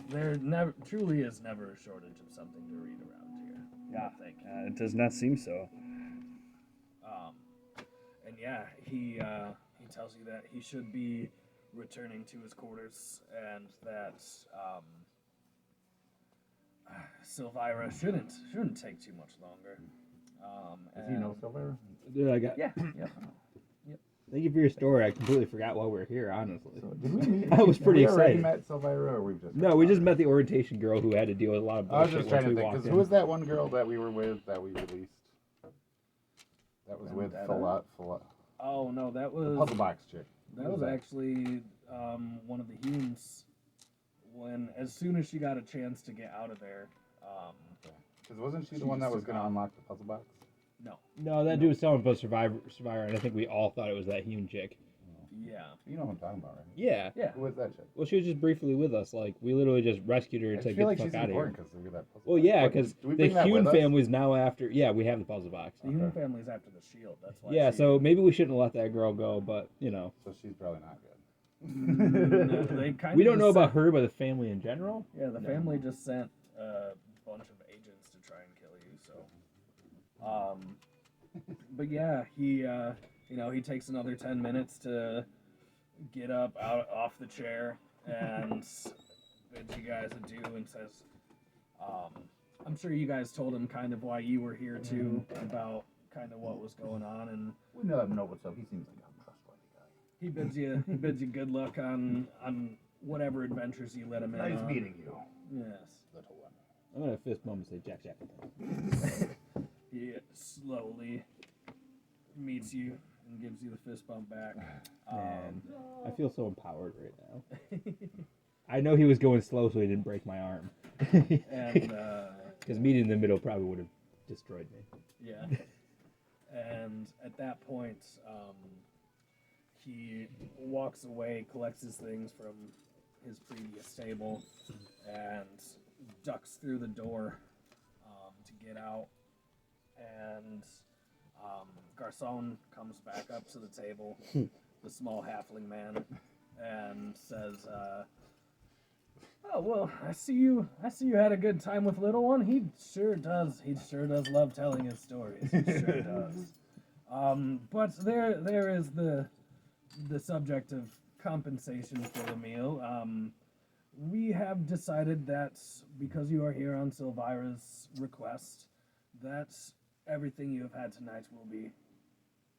there truly is never a shortage of something to read around here. Yeah, thank you. it does not seem so. And yeah, he tells you that he should be returning to his quarters, and that Silvira shouldn't take too much longer. Does he know Silver? Dude, I got. Yeah. Yep. Thank you for your story. I completely forgot why we were here. Honestly, So, did we meet? I was pretty have we already excited. met Silvira, or we've just? No, we just met the orientation girl who had to deal with a lot of I was bullshit just trying once to we think, walked because in. who was that one girl that we were with that we released? That was with Vendetta? Phila. Oh no, that The was puzzle box chick. that was actually one of the Humes. As soon as she got a chance to get out of there, Because wasn't she She the one that just was took going to off. unlock the puzzle box? No, that dude was telling us about Survivor, and I think we all thought it was that human chick. yeah, You know what I'm talking about, right? Yeah. yeah. Who was that chick? Well, she was just briefly with us. Like, we literally just rescued her I and just said, feel get like the she's fuck out of important here. because look at that puzzle Well, box. yeah, What, because do we the bring that Hune with us? family's now after... Yeah, we have the puzzle box. The Hume family's after the shield. That's why. Yeah, she, so maybe we shouldn't have let that girl go, but, you know. So she's probably not good. No, they kind We of don't know about her, but the family in general. Yeah, the family just sent a bunch of agents to try and kill you. So, but yeah, he takes another 10 minutes to get up off the chair and bids you guys adieu and says, I'm sure you guys told him kind of why you were here too, about kind of what was going on, and We know what's up. He seems like a trustworthy guy. he bids you good luck on whatever adventures you let him in. Nice on. meeting you, Yes. little one. I'm going to fist bump and say, Jack, Jack. He slowly meets you and gives you the fist bump back. Man, I feel so empowered right now. I know he was going slow so he didn't break my arm. And Because meeting in the middle probably would have destroyed me. yeah, and at that point, he walks away, collects his things from his previous stable, and ducks through the door to get out. And Garcon comes back up to the table, the small halfling man, and says, "Oh well, I see you had a good time with little one. He sure does. He sure does love telling his stories. He sure does. But there is the subject of compensation for the meal. We have decided that because you are here on Silvira's request, that everything you have had tonight will be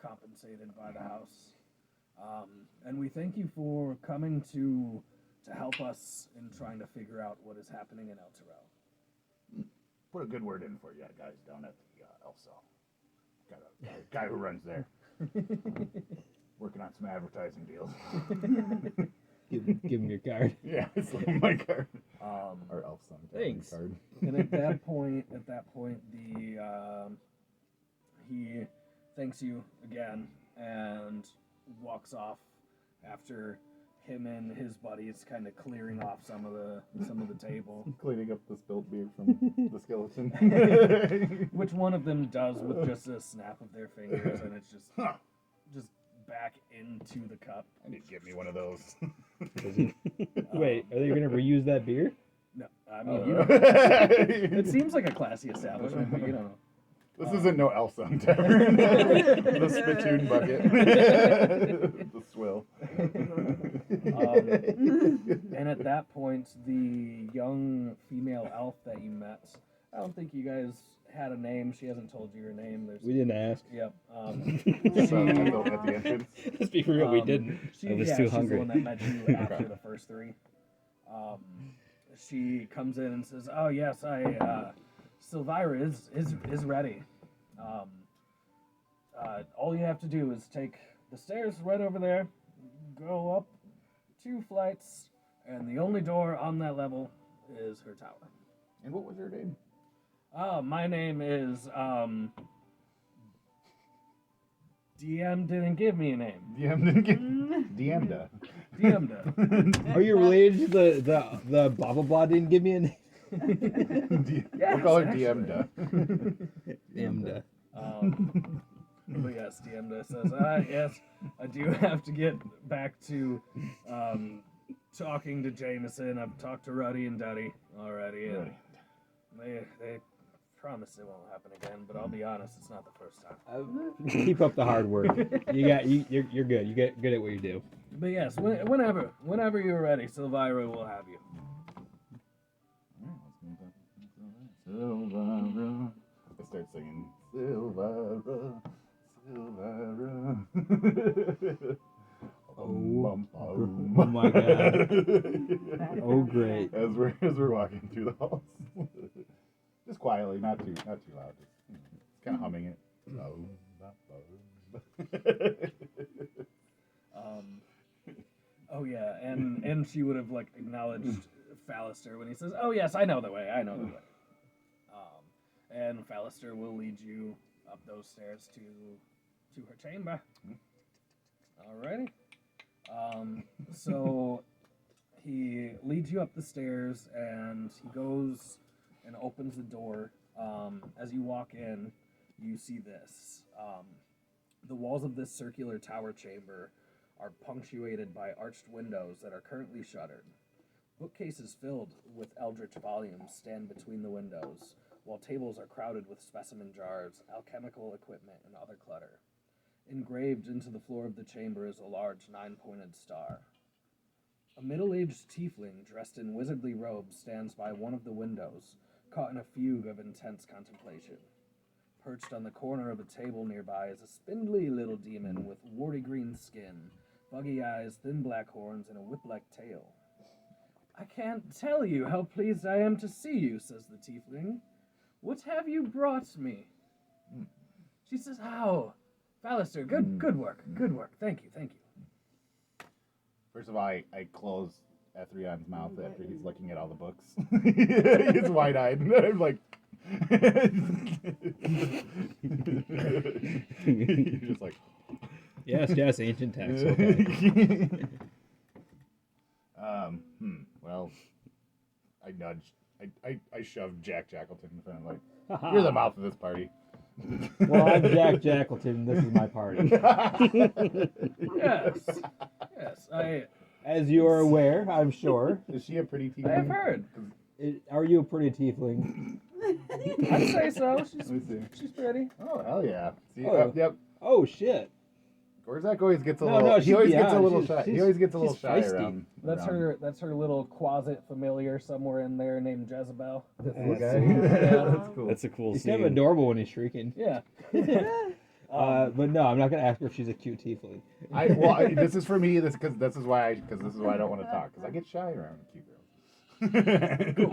compensated by the house. And we thank you for coming to help us in trying to figure out what is happening in El Terrell." Put a good word in for you guys down at the Elsa. Got a guy who runs there. Working on some advertising deals. Give him your card. Yeah, it's like my card. Our elf song Thanks. card. And at that point, he thanks you again and walks off after him and his buddies kind of clearing off some of the table. Cleaning up the spilt beer from the skeleton. Which one of them does with just a snap of their fingers, and it's just back into the cup. I need to get me one of those. Wait, are they going to reuse that beer? No, I mean, it seems like a classy establishment, but you don't know. This isn't no elf song tavern. The spittoon bucket. The swill. And at that point, the young female elf that you met, I don't think you guys had a name. She hasn't told you her name. We didn't ask. Yep. So, at the entrance. Let's be real, we didn't. I was too hungry. She's the one that met you after the first three. She comes in and says, "Oh yes, Silvira is ready. All you have to do is take the stairs right over there, go up 2 flights, and the only door on that level is her tower." And what was your name? My name is DM didn't give me a name. DM didn't get DM'da. DM'da. Are you related to the blah blah blah didn't give me a name? We'll call her DM'da. DM'da. But yes, DM'da says, yes, I do have to get back to talking to Jameson. I've talked to Ruddy and Duddy already. And they promise it won't happen again, but I'll be honest, it's not the first time. Keep up the hard work. You're good. You get good at what you do. But yes, whenever you're ready, Silvira will have you. Silvira. I start singing Silvira, Silvira. Oh my god. Oh great. As we're walking through the halls. Just quietly, not too loud. Just kind of humming it. Oh yeah, and she would have like acknowledged Fallister when he says, "Oh yes, I know the way. I know the way." And Fallister will lead you up those stairs to her chamber. Alrighty. So he leads you up the stairs, and he goes and opens the door. As you walk in, you see this. The walls of this circular tower chamber are punctuated by arched windows that are currently shuttered. Bookcases filled with eldritch volumes stand between the windows, while tables are crowded with specimen jars, alchemical equipment, and other clutter. Engraved into the floor of the chamber is a large nine-pointed star. A middle-aged tiefling dressed in wizardly robes stands by one of the windows, caught in a fugue of intense contemplation. Perched on the corner of a table nearby is a spindly little demon with warty green skin, buggy eyes, thin black horns, and a whip-like tail. "I can't tell you how pleased I am to see you," says the tiefling. "What have you brought me?" She says, "Oh, Fallister, good work. Thank you. First of all, I close Ethrion's mouth after he's looking at all the books. He's wide-eyed. I'm like... He's just like... Yes, ancient text. Okay. Well, I nudged. I shoved Jack Jackleton in front of him, like, you're the mouth of this party. Well, I'm Jack Jackleton. This is my party. Yes, As you are aware, I'm sure. Is she a pretty tiefling? I've heard. Are you a pretty tiefling? I'd say so. Let me see. She's pretty. Oh, hell yeah. See, Oh. yep. Oh shit. Gorzak always gets a No, little. no, He always she's gets a beyond. little She's- shy. He always gets a little she's shy feisty. around. That's her little closet familiar somewhere in there named Jezebel. This That's little guy. cool. Yeah, that's cool. That's a cool He's scene. kind of adorable when he's shrieking. Yeah. But no, I'm not gonna ask her if she's a cute tiefling. This is for me. This is why I don't want to talk, because I get shy around cute girls.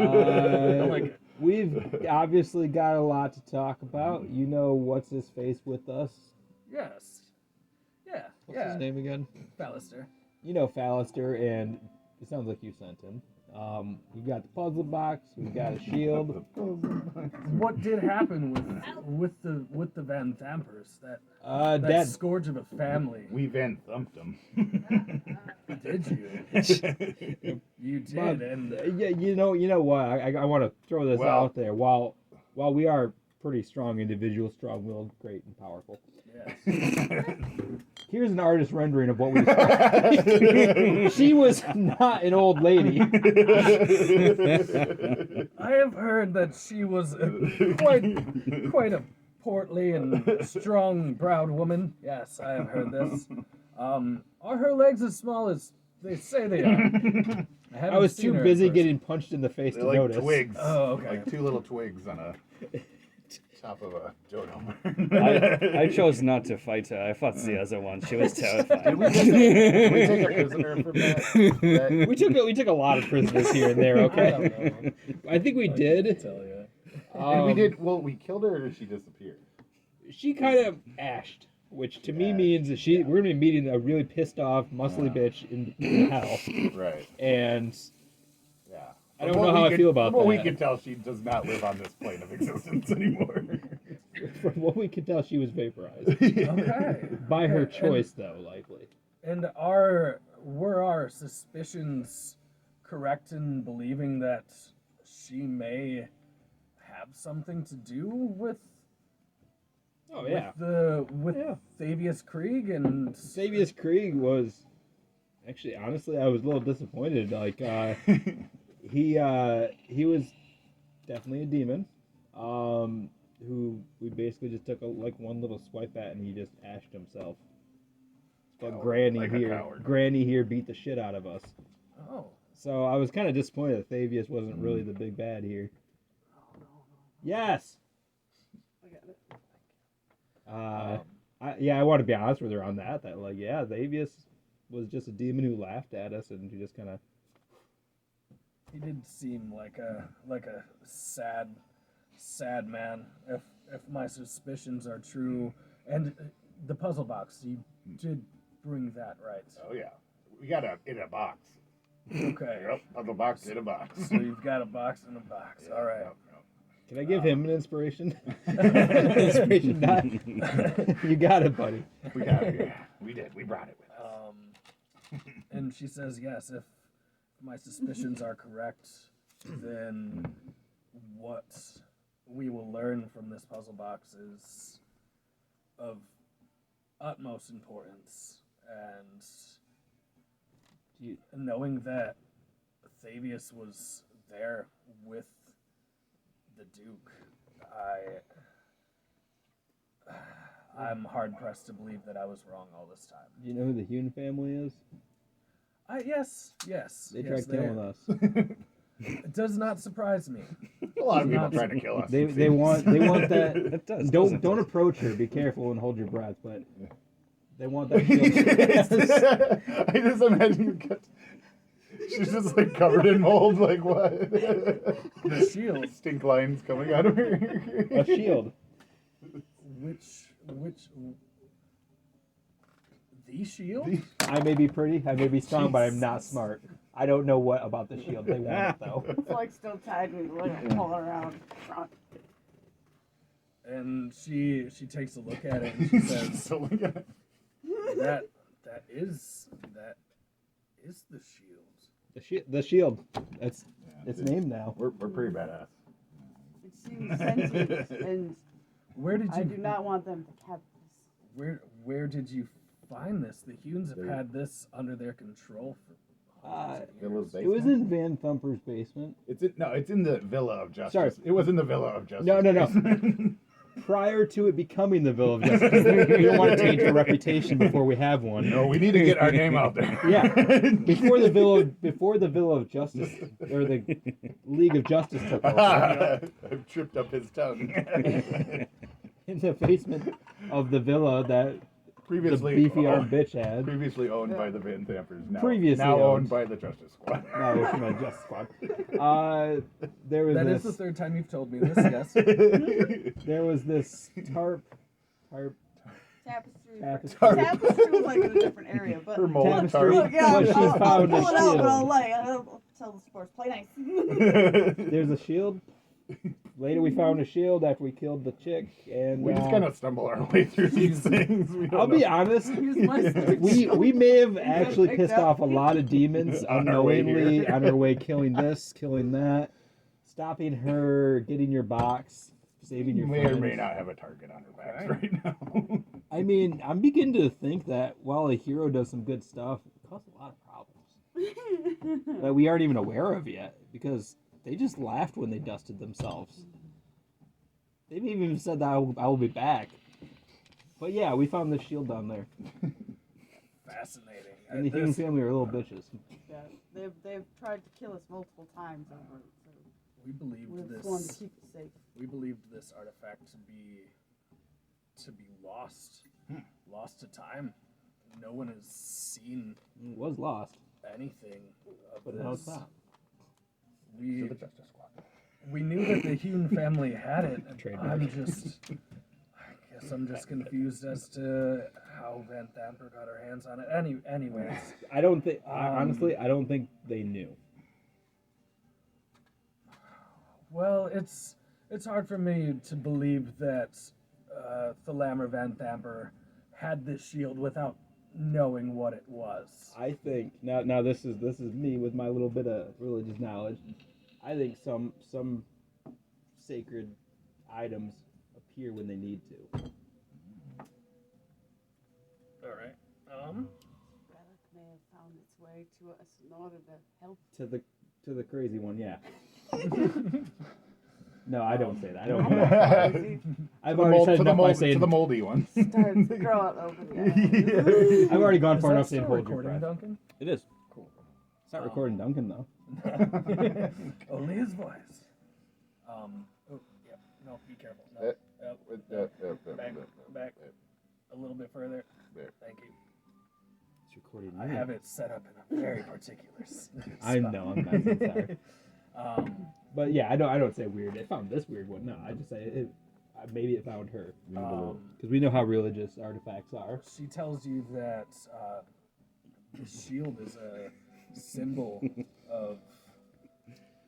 I like it. We've obviously got a lot to talk about. You know what's his face with us. Yes. Yeah. What's his name again? Fallister. You know Fallister, and it sounds like you sent him. We've got the puzzle box. We've got a shield. What did happen with the Van Thampers? That That scourge of a family. We Van thumped him. Did you? You did, and yeah, you know what? I want to throw this Well- out there. While we are pretty strong individuals, strong-willed, great, and powerful. yes. Here's an artist rendering of what we described. She was not an old lady. I have heard that she was quite a portly and strong-browed woman. Yes, I have heard this. Are her legs as small as they say they are? I was too busy getting punched in the face They're to like notice. twigs. Oh, okay. Like two little twigs on a top of a dodo. I chose not to fight her. I fought Ziaza once. She was terrifying. Did we take a prisoner from that? We took a lot of prisoners here and there. I Okay, don't know. I think we I did. can't tell you. And we did. Well, we killed her, or did she disappear? She kind of ashed, which to me means that we're gonna be meeting a really pissed off, muscly bitch in hell. Right. And Yeah. I don't know how I feel about From what we that. can tell, she does not live on this plane of existence anymore. from what we could tell, she was vaporized Okay. by her Okay, choice, though, likely. And were our suspicions correct in believing that she may have something to do with Oh yeah. Thavius Krieg and Savius Krieg was Actually, honestly, I was a little disappointed. Like, he was definitely a demon, who we basically just took one little swipe at, and he just ashed himself. But Coward, Granny like a here, coward. Granny here beat the shit out of us. Oh. So I was kind of disappointed that Thavius wasn't really the big bad here. Yes. I got it. I want to be honest with her on that. That like, yeah, Thavius was just a demon who laughed at us, and he just kind of. He did seem like a sad man. If my suspicions are true, and the puzzle box, you did bring that, right? Oh yeah, we got it in a box. Okay. Yep, puzzle box in a box. So you've got a box in a box. All right. Yep, yep. Can I give him an inspiration? Inspiration die. You got it, buddy. We got it. Yeah, we did. We brought it with us. And she says, yes, if my suspicions are correct, then what we will learn from this puzzle box is of utmost importance. And knowing that Thavius was there with the Duke, I'm hard pressed to believe that I was wrong all this time. Do you know who the Hune family is? Yes. They tried killing us. It does not surprise me. A lot of people trying to kill us. They want that. It does. Don't approach her. Be careful and hold your breath. But they want that shield. I just imagine she's just like covered in mold. Like what? The shield. Stink lines coming out of her. A shield. Which the shield? I may be pretty. I may be strong, but I'm not smart. I don't know what about the shield. They want it though. It's like still tied and like pulling around front. And she takes a look at it and she says, So we got that is the shield. The shield. That's its name now. we're pretty badass. It seems sentient, and Where did you I do not want them to catch this. where did you find this? The Hunes have had this under their control for hundreds of years. Villa's It was basement? in Van Thumper's basement. It's in the Villa of Justice. Sorry. It was in the Villa of Justice. No. basement. Prior to it becoming the Villa of Justice, we don't want to taint our reputation before we have one. No, we need to get our name out there. Yeah, before the Villa of Justice or the League of Justice took over, I've tripped up his tongue. in the basement of the villa that Previously, the beefy armed bitch had. previously owned by the Van Thampers. Now, Previously now owned. owned by the Justice Squad. No, it's my Justice Squad. There was That is this. the third time you've told me this, yes. There was this tarp. Tapestry. Tapestry. Tapestry was like in a different area, but Her mold Tapestry. tarp. look, yeah, But she I'll found pull a it out, but I'll shield. I'll tell the sports play nice. There's a shield. Later, we found a shield after we killed the chick, and We just kind of stumble our way through these things. We don't I'll be know. honest. Here's my search. We may have actually picked pissed up. off a lot of demons On our way unknowingly here. on our way, killing this, killing that, stopping her, getting your box, saving your may friends. or may not have a target on her backs right now. I mean, I'm beginning to think that while a hero does some good stuff, it causes a lot of problems that we aren't even aware of yet, because they just laughed when they dusted themselves. They've even said that I will be back. But yeah, we found this shield down there. Fascinating. And the human This- family are little bitches. Yeah, they've tried to kill us multiple times over it, so we believed we're sworn to this. keep it safe. We believed this artifact to be lost to time. No one has seen It was lost, anything of but this. now it's not. To We the Justice Squad. we knew that the Hune family had it. and Trademark. I guess I'm just confused as to how Van Thamper got her hands on it. Anyways, I don't think, honestly, I don't think they knew. well, it's hard for me to believe that Thalamr Van Thamper had this shield without knowing what it was. I think now this is me with my little bit of religious knowledge. I think some sacred items appear when they need to. All right. Relic may have found its way to us in order to help. To the crazy one, yeah. No, I don't say that. I don't. I'm not crazy. I've already said enough by saying. to the moldy one. Starts growing over the eyes. I've already gone Is far that enough saying still hold your recording, breath. Duncan? It is. Cool. It's not recording Duncan though. Only his voice. Oh, yeah. No, be careful. No. Back. A little bit further. Thank you. It's recording. I have it set up in a very particular I spot. know. I'm messing. Sorry. But yeah, I don't say weird. It found this weird one. No, I just say maybe it found her. Because we know how religious artifacts are. She tells you that the shield is a symbol of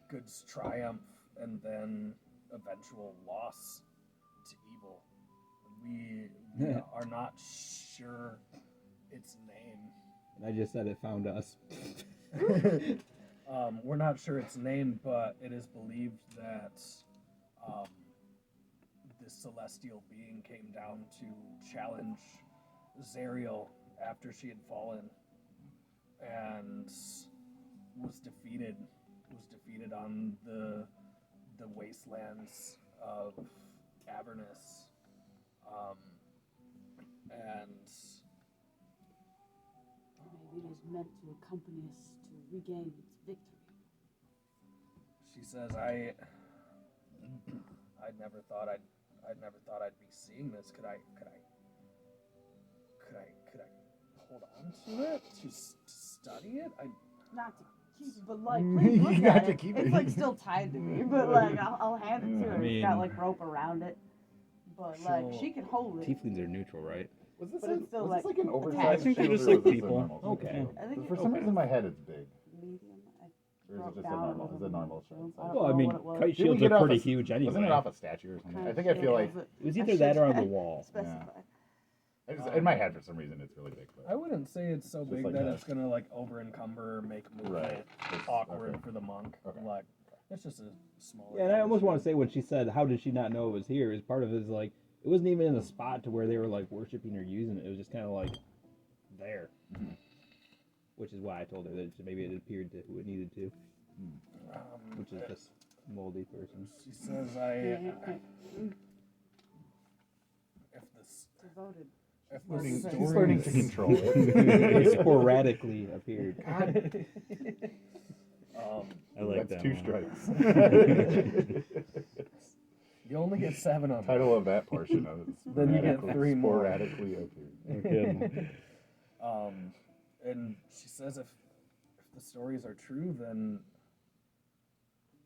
good's triumph and then eventual loss to evil. We are not sure its name. And I just said it found us. We're not sure its name, but it is believed that this celestial being came down to challenge Zariel after she had fallen and was defeated on the wastelands of Avernus. And Maybe it is meant to accompany us to regain its victory. she says, I never thought I'd be seeing this. Could I hold on to it to study it? Not to keep it, but like, please look You got at to it. keep It's it. like still tied to me, but like I'll hand it to her. I mean- It's got like rope around it, but like She'll- she can hold it. Tieflings are neutral, right? Was this, But it's still was this like like an attached. oversized I think they're shield, just or like was this a people. normal shield? Okay. I think For some reason, in my head, it's big. medium. Or is Broke it just a down normal? little Is it a normal bit. shield? I don't Well, I know mean, what it was. kite Didn't we shields get are off pretty a- huge anyway. Wasn't it off a statue or something? Kind I of think I shield feel like was it? It was I either should that or on the wall. Specify. in my head for some reason it's really big. I wouldn't say it's so Just big like that that. it's gonna like over encumber, make movement Right. It's- awkward okay. for the monk. Okay. Like it's just a smaller. Yeah, and I kind of almost want to shield. say when she said, "How did she not know it was here?" Is part of it is like it wasn't even in a spot to where they were like worshiping or using it. It was just kind of like there, which is why I told her that maybe it appeared to who it needed to, which is this moldy person. She says, Devoted. if Learning, the he's learning to stories, control it. It sporadically appeared. I like That's that 2 one. strikes. you only get 7 on Title of that portion of it. Then you get sporadically- 3 more. Sporadically appeared. No kidding. And she says if the stories are true, then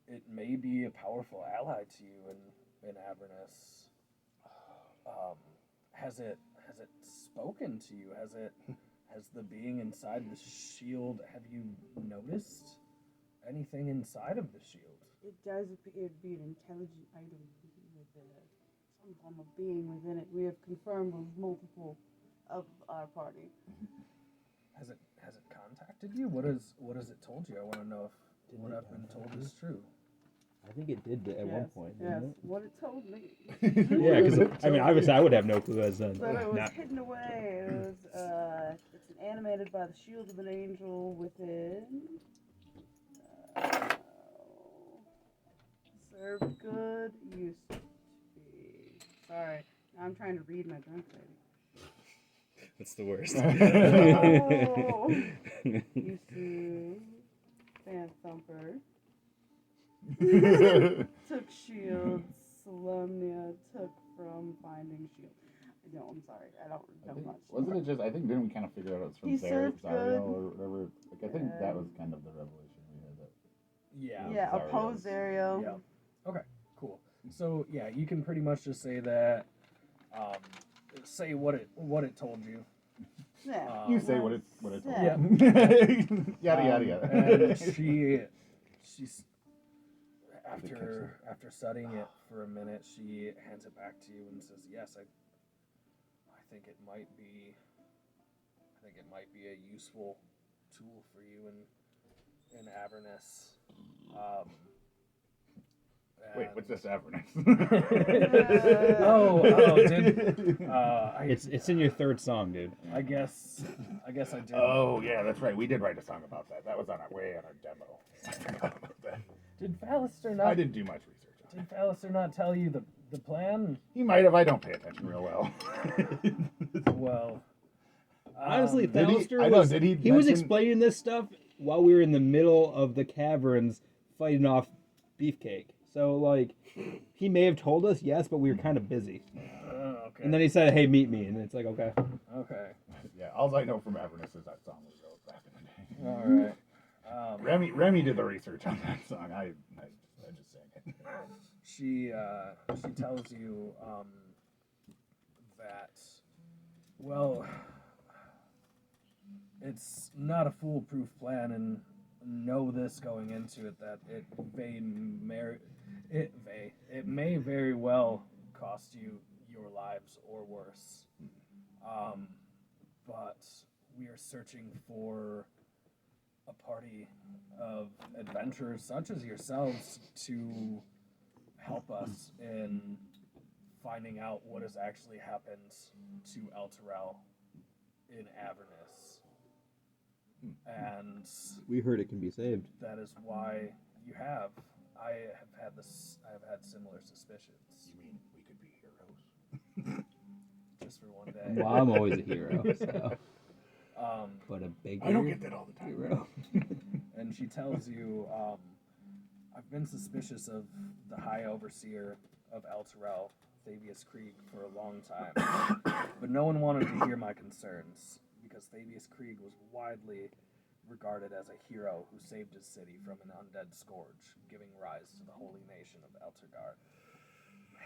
it may be a powerful ally to you in Avernus. Has it spoken to you? Has the being inside the shield? Have you noticed anything inside of the shield? It does appear to be an intelligent item with some form of being within it. We have confirmed with multiple of our party. Has it contacted you? What has it told you? I want to know if what I've been told is true. I think it did at one point. Yes, Didn't what it told me. it? Yeah, because I mean, obviously, I would have no clue as That it was not. hidden away. It was it's animated by the shield of an angel within. Served good used to be. Sorry, now I'm trying to read my drunk lady. That's the worst. Oh. Used to fan thumper. Took shield. Solemnia took from finding shield. No, I'm sorry. I don't know much. Wasn't it just? I think didn't we kind of figure out it was from He served Zariel good. or whatever? Like I think that was kind of the revelation we had. That Yeah. Yeah, Zariel's. oppose Ariel. Yeah. Okay. Cool. So yeah, you can pretty much just say that. Say what it told you. Yeah. you say what it told Yeah. you. Yada yada yada. And she's after studying it for a minute, she hands it back to you and says, "Yes, I think it might be a useful tool for you in Avernus." Wait, what's this Avernus? It's in your third song, dude. I guess I did. Oh, yeah, that's right. We did write a song about that. That was on our way on our demo. I forgot about that. Did Fallister not? I didn't do much research on Did Fallister not tell you the plan? He might have. I don't pay attention real well. Well, Honestly, Did he- Fallister I know, was did he was mention- explaining this stuff while we were in the middle of the caverns fighting off Beefcake. So like, he may have told us yes, but we were kind of busy. okay. And then he said, "Hey, meet me," and it's like, okay. Okay. Yeah, all I know from Avernus is that song we wrote back in the day. All right. Remy did the research on that song. I just sang it. She tells you that, well, it's not a foolproof plan, and know this going into it, that it may very well cost you your lives or worse. But we are searching for a party of adventurers such as yourselves to help us in finding out what has actually happened to Elturel in Avernus. And We heard it can be saved. that is why you have. I have had similar suspicions. You mean we could be heroes? Just for one day. Well, I'm always a hero, so. Um, But a big I don't get that all the time. hero. and she tells you, I've been suspicious of the High Overseer of Elturel, Thavius Krieg, for a long time. But no one wanted to hear my concerns, because Thavius Krieg was widely regarded as a hero who saved his city from an undead scourge, giving rise to the holy nation of Elturgard.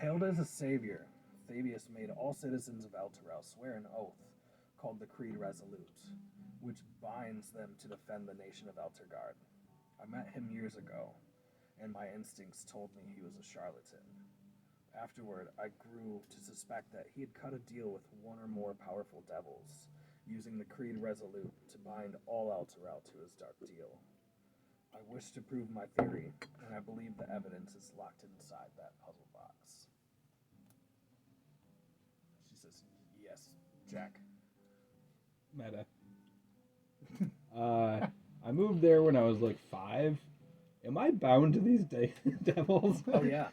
Hailed as a savior, Thavius made all citizens of Elturel swear an oath called the Creed Resolute, which binds them to defend the nation of Elturgard. I met him years ago, and my instincts told me he was a charlatan. Afterward, I grew to suspect that he had cut a deal with one or more powerful devils, using the Creed Resolute to bind all Elturel to his dark deal. I wish to prove my theory, and I believe the evidence is locked inside that puzzle box. She says, yes, Jack. Meta. I moved there when I was like 5. Am I bound to these devils? Oh, yeah.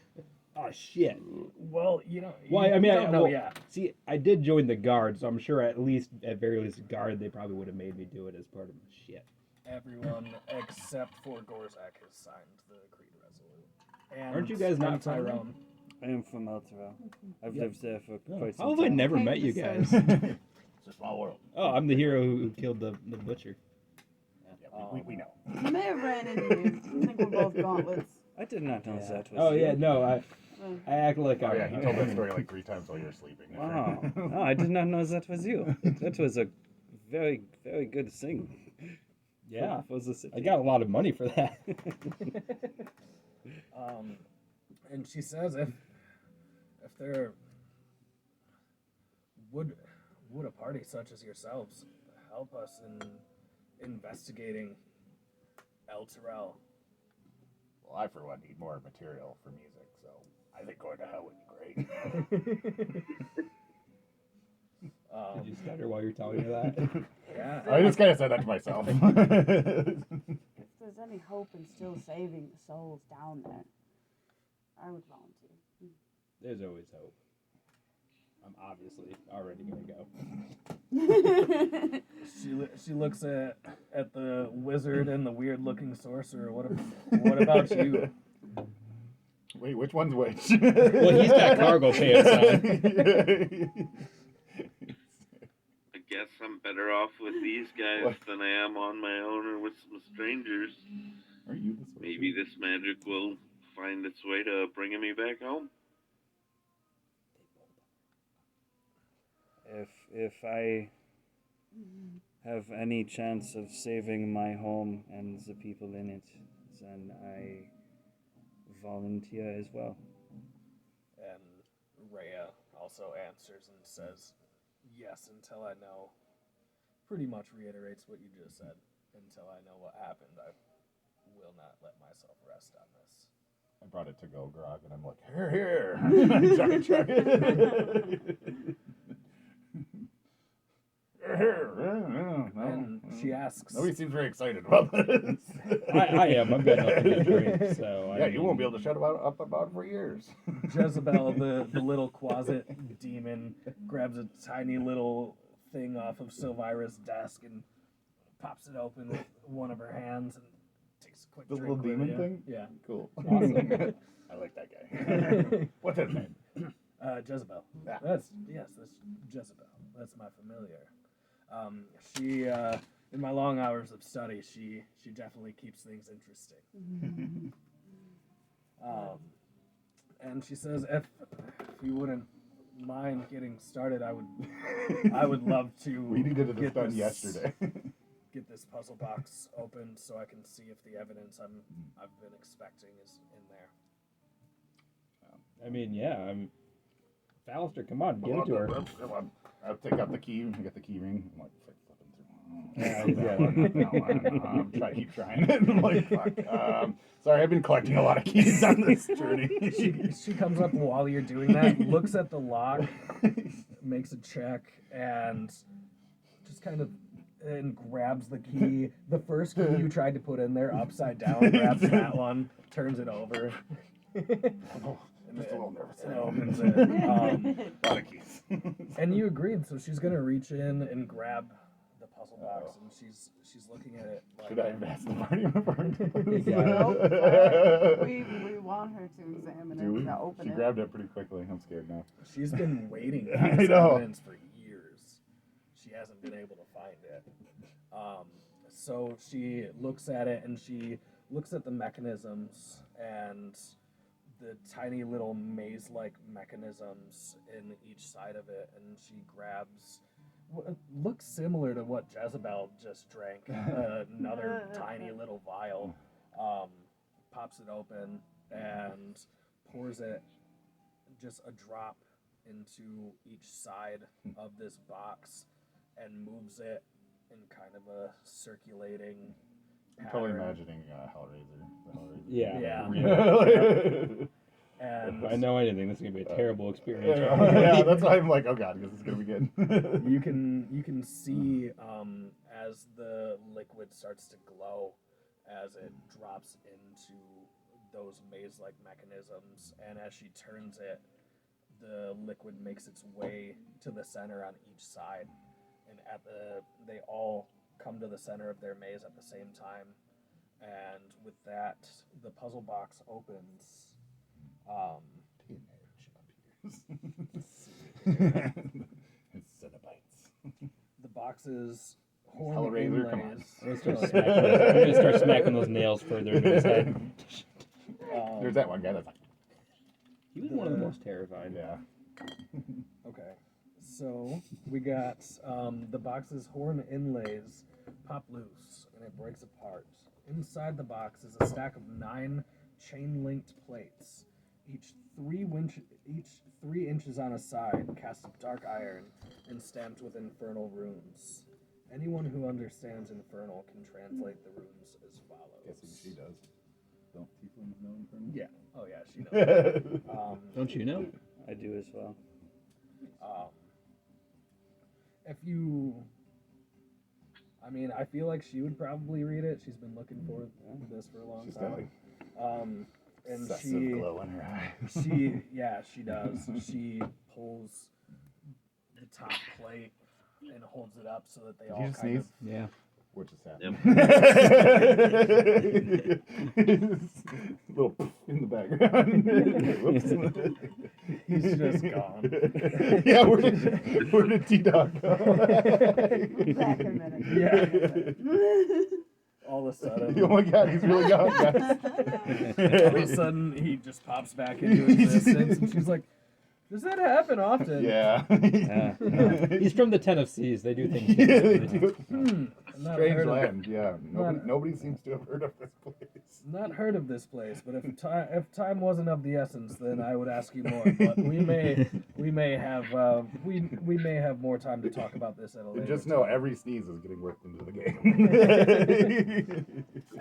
Oh shit. Well, you know, Well, you I mean, don't know well, yet. See, I did join the guard, so I'm sure at very least guard, they probably would have made me do it as part of the shit. Everyone except for Gorzak has signed the Creed Resolute. And Aren't you guys not and Tyrone? I am from Elturel. I've Yeah. lived there for quite How some have I time. never Paint met you the guys? It's a small world. Oh, I'm the hero who killed the butcher. Yeah, we know. You may have ran into you. I think we're both gauntlets. I did not know that was Oh you. yeah, no, I act like Oh I. yeah, he told that story like 3 times while you were sleeping. Wow. Oh, I did not know that was you. That was a very, very good thing. Yeah, For the city. I got a lot of money for that. And she says if there would a party such as yourselves help us in investigating Elturel. Well, I for one need more material for music, so I think going to hell would be great. Did you stutter while you're telling her that? Yeah. I just kind of said that to myself. If there's any hope in still saving the souls down there, I would volunteer. There's always hope. I'm obviously already gonna go. She looks at the wizard and the weird looking sorcerer. What about you? Wait, which one's which? Well, he's got cargo pants on. I guess I'm better off with these guys What? than I am on my own or with some strangers. Are you this way? Maybe this magic will find its way to bringing me back home. If I have any chance of saving my home and the people in it, then I volunteer as well. And Rhea also answers and says, yes, until I know, pretty much reiterates what you just said. Until I know what happened, I will not let myself rest on this. I brought it to go grog, and I'm like, here. And I chug it. And she asks, Nobody seems very excited about this. I am. I've got nothing to drink, so yeah, you won't be able to shut up about it for years. Jezebel, the little closet demon, grabs a tiny little thing off of Silvira's desk and pops it open with one of her hands and takes a quick The drink. little with demon it. thing? Yeah. Cool. Awesome. I like that guy. What's his name? Jezebel. Yeah. That's Jezebel. That's my familiar. She, in my long hours of study, she definitely keeps things interesting. And she says, if you wouldn't mind getting started, I would love to. We needed this get done yesterday. Get this puzzle box opened so I can see if the evidence I've been expecting is in there. I mean, yeah. Alistair, come on, get it to her. Come on. I'll take out the key and get the key ring. I'm like, Yeah, keep trying it. I'm like, fuck. Sorry, I've been collecting a lot of keys on this journey. She comes up while you're doing that, looks at the lock, makes a check, and just kind of grabs the key. The first key you tried to put in there upside down, grabs that one, turns it over. Just a little nervous. And opens it. A lot of keys. And you agreed, so she's gonna reach in and grab the puzzle box, and she's looking at it. Like, Should I advance the party member? Nope, we want her to examine Do we? it, to open She it. grabbed it pretty quickly. I'm scared now. She's been waiting for I this know. evidence for years. She hasn't been able to find it. So she looks at it, and she looks at the mechanisms and the tiny little maze-like mechanisms in each side of it, and she grabs what looks similar to what Jezebel just drank, another tiny little vial, pops it open and pours it, just a drop into each side of this box and moves it in kind of a circulating I'm probably pattern. imagining Hellraiser. The Hellraiser. Yeah. And If I know anything, this is gonna be a terrible experience. Yeah, that's why I'm like, oh god, this is gonna be good. you can see as the liquid starts to glow as it drops into those maze-like mechanisms, and as she turns it, the liquid makes its way to the center on each side, and they all come to the center of their maze at the same time, and with that, the puzzle box opens. It's Cenobites. The box's horn Hellraiser, come on. inlays. I'm gonna start smacking those nails further into his head. There's that one guy that's like, He was one of the most terrified. yeah. Okay, so we got the box's horn inlays pop loose and it breaks apart. Inside the box is a stack of 9 chain-linked plates, each 3 inches on a side, cast of dark iron and stamped with infernal runes. Anyone who understands infernal can translate the runes as follows. Guessing she does. Don't tieflings know infernal? Yeah. Oh yeah, she knows. Don't you know? I do as well. If you, I mean, I feel like she would probably read it. She's been looking for this for a long She's got time. like And excessive glow in her eye. she does. She pulls the top plate and holds it up so that they Did all you just kind sneeze? of. Yeah. What just happened? Little poof in the background. Whoops. He's just gone. Yeah, where did T-Dog go? Back in a minute. Yeah. All of a sudden. Oh my god, he's really gone, guys. All of a sudden, he just pops back into existence, and she's like, "Does that happen often?" Yeah. He's from the Ten of Seas. They do things Yeah, they differently. do. I've not Strange heard of it. land, yeah. Nobody seems to have heard of this place. Not heard of this place, but if time wasn't of the essence, then I would ask you more. But we may have more time to talk about this at a later Just know time. every sneeze is getting worked into the game.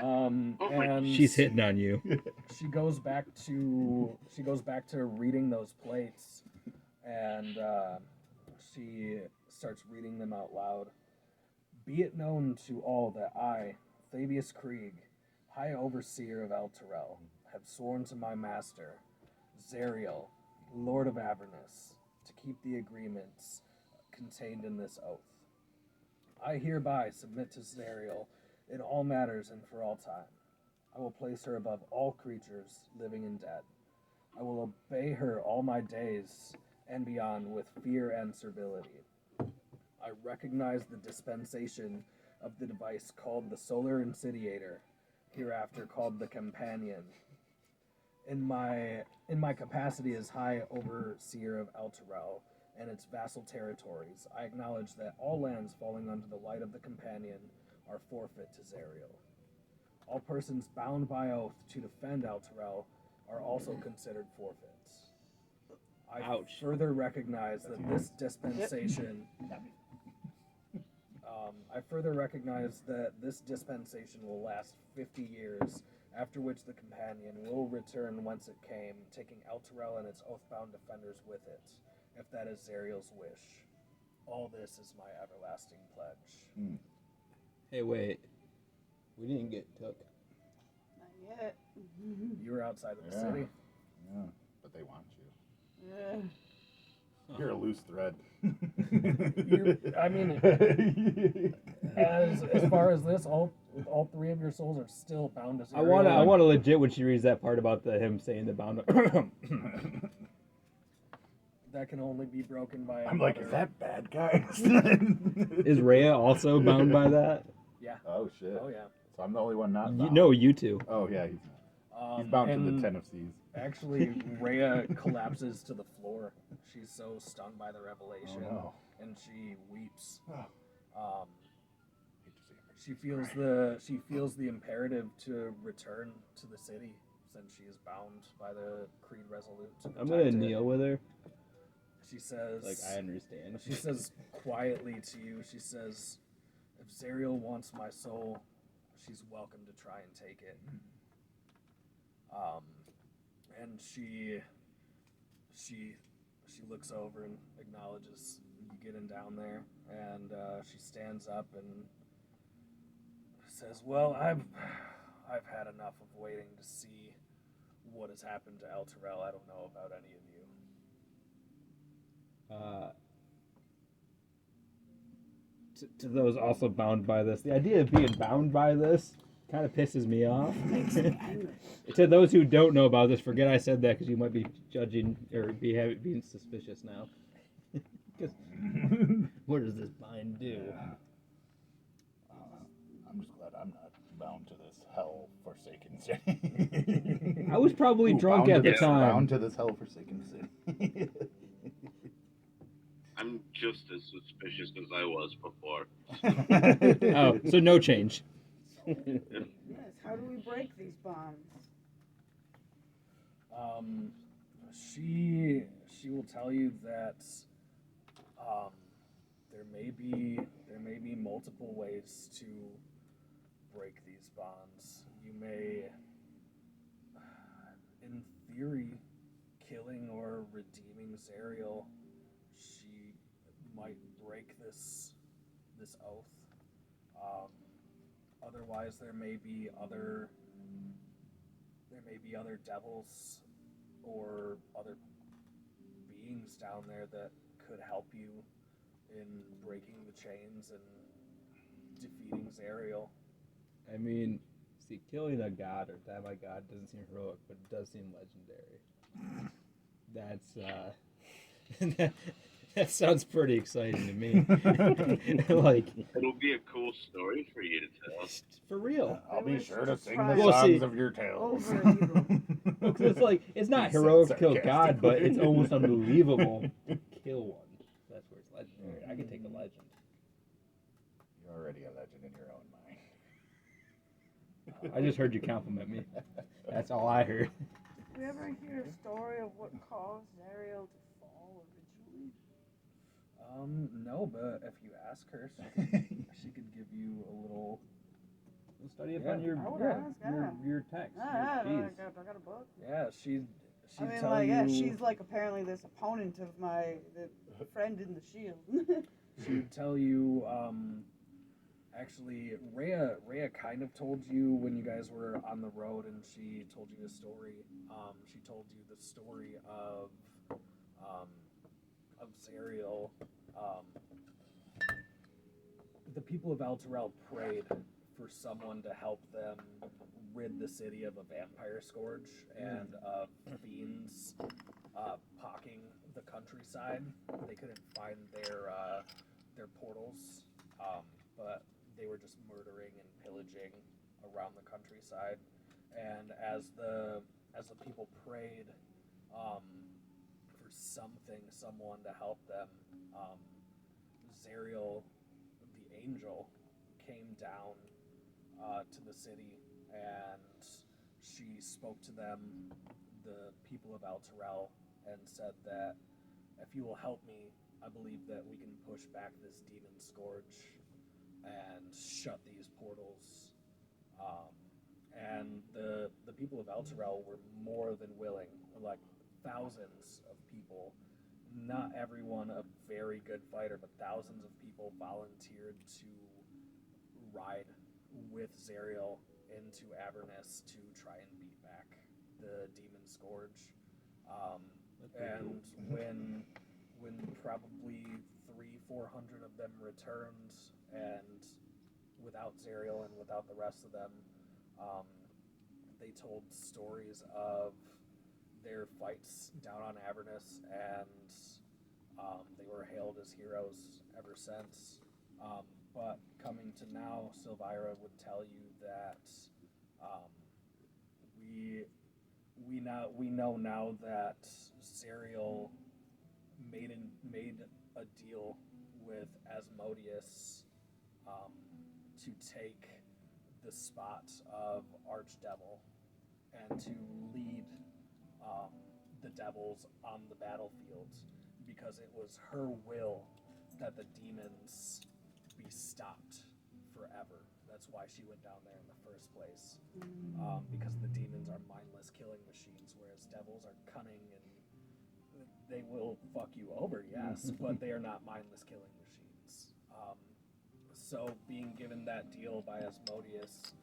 And She's hitting on you. she goes back to reading those plates, and she starts reading them out loud. Be it known to all that I, Fabius Krieg, High Overseer of El Terrell, have sworn to my master, Zariel, Lord of Avernus, to keep the agreements contained in this oath. I hereby submit to Zariel in all matters and for all time. I will place her above all creatures, living and dead. I will obey her all my days and beyond with fear and servility. I recognize the dispensation of the device called the Solar Incendiator, hereafter called the Companion. In my capacity as High Overseer of El Terrell and its vassal territories, I acknowledge that all lands falling under the light of the Companion are forfeit to Zariel. All persons bound by oath to defend El Terrell are also considered forfeits. I further recognize that this dispensation will last 50 years, after which the Companion will return whence it came, taking El Terrell and its oath-bound defenders with it, if that is Zariel's wish. All this is my everlasting pledge. Hey, wait. We didn't get took. Not yet. You were outside of the Yeah. city. Yeah, but they want you. Yeah. You're a loose thread. As far as this, all three of your souls are still bound to I Zariel. want to legit when she reads that part about him saying the bound. That can only be broken by. I'm like, is that bad, guys? Is Rhea also bound by that? Yeah. Oh shit. Oh yeah. So I'm the only one not bound. No, you two. Oh yeah, he's not. He's bound to the and Ten of Seas. Actually, Rhea collapses to the floor. She's so stunned by the revelation, Oh, no. and she weeps. Oh. Hate to see him. She feels the imperative to return to the city since she is bound by the Creed Resolute. To I'm gonna protect it. kneel with her. She says, Like, I understand. She says quietly to you, she says, if Zariel wants my soul, she's welcome to try and take it. And she looks over and acknowledges you getting down there, and she stands up and says, well, I've had enough of waiting to see what has happened to El Terrell. I don't know about any of you. To those also bound by this, the idea of being bound by this kind of pisses me off. To those who don't know about this, forget I said that because you might be judging or being suspicious now. What does this bind do? I'm just glad I'm not bound to this hell-forsaken city. I was probably drunk Bound at the to time. Bound to this hell-forsaken city. I'm just as suspicious as I was before. Oh, so no change. Yes. How do we break these bonds? She will tell you that there may be multiple ways to break these bonds. You may, in theory, killing or redeeming Zariel, she might break this oath. Otherwise, there may be other devils or other beings down there that could help you in breaking the chains and defeating Zariel. I mean, see, killing a god or demigod doesn't seem heroic, but it does seem legendary. That sounds pretty exciting to me. Like, It'll be a cool story for you to tell. for real. I'll be wish sure to to sing try the Well, see- songs of your tales. Over evil. Because it's like, it's not He said heroic to kill God, sarcastically. but it's almost unbelievable to kill one. That's where it's legendary. I can take a legend. You're already a legend in your own mind. I just heard you compliment me. That's all I heard. Did we ever hear a story of what caused Zariel to fall originally? No, but if you ask her, she could give you a little Study up Yeah. on your I would ask, yeah. your text. I Jeez. got a book. Yeah, she'd I mean, tell like, you. yeah, she's like apparently this opponent of the friend in the shield. She'd tell you. Actually, Rhea kind of told you when you guys were on the road, and she told you a story. She told you the story of Zariel. The people of Alterel prayed for someone to help them rid the city of a vampire scourge and of fiends pocking the countryside. They couldn't find their portals, but they were just murdering and pillaging around the countryside. And as the people prayed for someone to help them, Zariel, the angel, came down to the city, and she spoke to them, the people of Alterel, and said that if you will help me, I believe that we can push back this demon scourge and shut these portals. And the people of Alterel were more than willing, like thousands of people. Not everyone a very good fighter, but thousands of people volunteered to ride with Zariel into Avernus to try and beat back the demon scourge. And when probably 300-400 of them returned, and without Zariel and without the rest of them, they told stories of their fights down on Avernus, and they were hailed as heroes ever since. But coming to now, Silvira would tell you that we know now that Zariel made a deal with Asmodeus to take the spot of Archdevil and to lead the devils on the battlefield, because it was her will that the demons be stopped forever. That's why she went down there in the first place, because the demons are mindless killing machines, whereas devils are cunning and they will fuck you over, yes, but they are not mindless killing machines. So being given that deal by Asmodeus,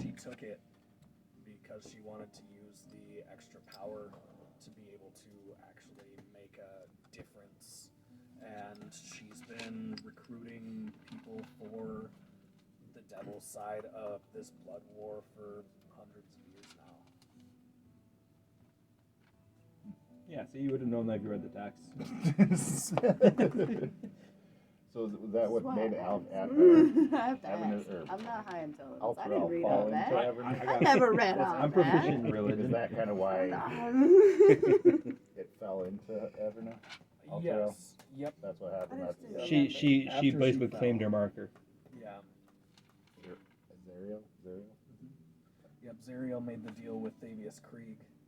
she took it because she wanted to use the extra power to be able to actually make a difference. And she's been recruiting people for the devil's side of this blood war for hundreds of years now. Yeah, so you would have known that if you read the text. So was that what made I have to Avernus, ask. I'm not high intelligence. I Alterel didn't read fall all into that. Avernus? I never read all I'm that. proficient in Is religion. that kind of why it fell into Avernus? Alterel? Yes. Yep. That's what happened. I That's just didn't She After basically she claimed fell. her marker. Yeah. Zariel? Yep. Zariel made the deal with Thavius Krieg,